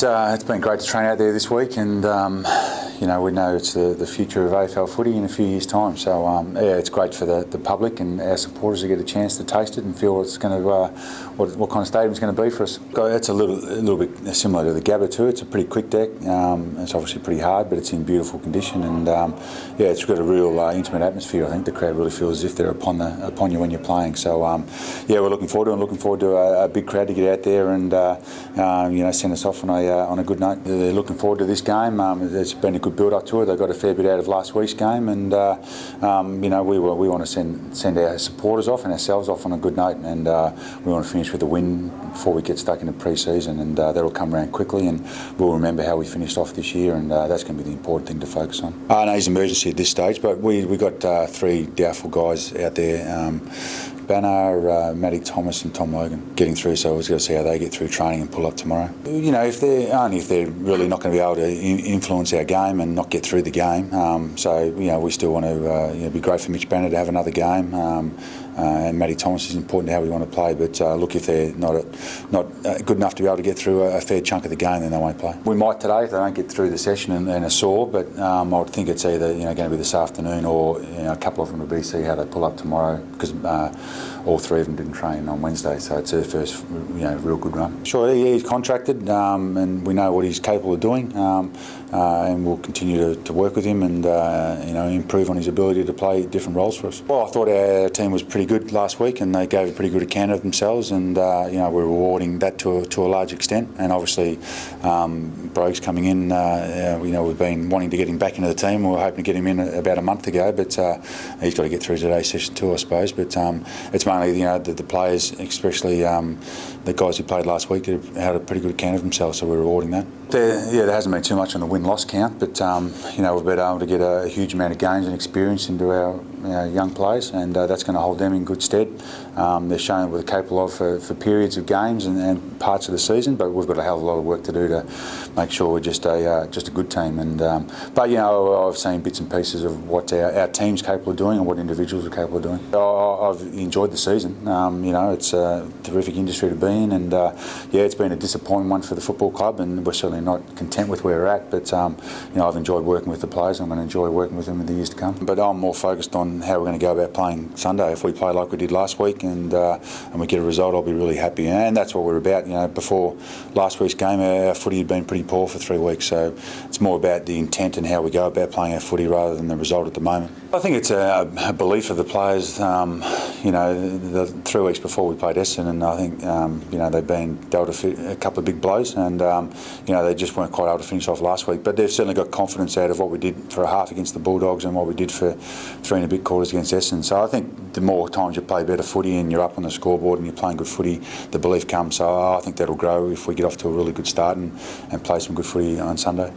it's been great to train out there this week, and we know it's the future of AFL footy in a few years' time. So yeah, it's great for the public and our supporters to get a chance to taste it and feel what kind of stadium it's going to be for us. It's a little bit similar to the Gabba too. It's a pretty quick deck. It's obviously pretty hard, but it's in beautiful condition, and yeah, it's got a real intimate atmosphere. I think the crowd really feels as if they're upon you when you're playing. So yeah, we're looking forward to a big crowd to get out there and send us off on a good note. They're looking forward to this game. It's been a good build-up to it. They got a fair bit out of last week's game, and we want to send our supporters off and ourselves off on a good note, and we want to finish with a win before we get stuck into pre-season, and that'll come around quickly, and we'll remember how we finished off this year, and that's going to be the important thing to focus on. No, he's emergency at this stage, but we got 3 doubtful guys out there. Banner, Matty Thomas and Tom Logan getting through, so we've got to see how they get through training and pull up tomorrow. If they're really not going to be able to influence our game and not get through the game, so we still want to it'd be great for Mitch Banner to have another game, and Matty Thomas is important to how we want to play, but look, if they're not good enough to be able to get through a fair chunk of the game, then they won't play. We might today if they don't get through the session and are sore, but I would think it's either going to be this afternoon, or a couple of them will be see how they pull up tomorrow, because all 3 of them didn't train on Wednesday, so it's their first real good run. Sure, he's contracted, and we know what he's capable of doing, and we'll continue to work with him and improve on his ability to play different roles for us. Well, I thought our team was pretty good last week, and they gave a pretty good account of themselves, and we're rewarding that to a large extent. And obviously, Brogue's coming in. We've been wanting to get him back into the team. We were hoping to get him in about a month ago, but he's got to get through today's session too, I suppose. But it's mainly the players, especially the guys who played last week, had a pretty good account of themselves, so we're rewarding that. There hasn't been too much on the win-loss count, but we've been able to get a huge amount of games and experience into our young players, and that's going to hold them in good stead. They're showing what they're capable of for periods of games and parts of the season, but we've got a hell of a lot of work to do to make sure we're just a good team. And but I've seen bits and pieces of what our team's capable of doing and what individuals are capable of doing. I've enjoyed the season. It's a terrific industry to be in, and it's been a disappointing one for the football club, and we're certainly not content with where we're at. But I've enjoyed working with the players. I'm going to enjoy working with them in the years to come. But I'm more focused on how we're going to go about playing Sunday. If we play like we did last week and we get a result, I'll be really happy. And that's what we're about. Before last week's game, our footy had been pretty poor for 3 weeks. So it's more about the intent and how we go about playing our footy rather than the result at the moment. I think it's a belief of the players. The 3 weeks before we played Essendon, and I think they've been dealt a couple of big blows, and they just weren't quite able to finish off last week. But they've certainly got confidence out of what we did for a half against the Bulldogs and what we did for 3 and a bit quarters against Essendon. So I think the more times you play better footy and you're up on the scoreboard and you're playing good footy, the belief comes. So I think that'll grow if we get off to a really good start and play some good footy on Sunday.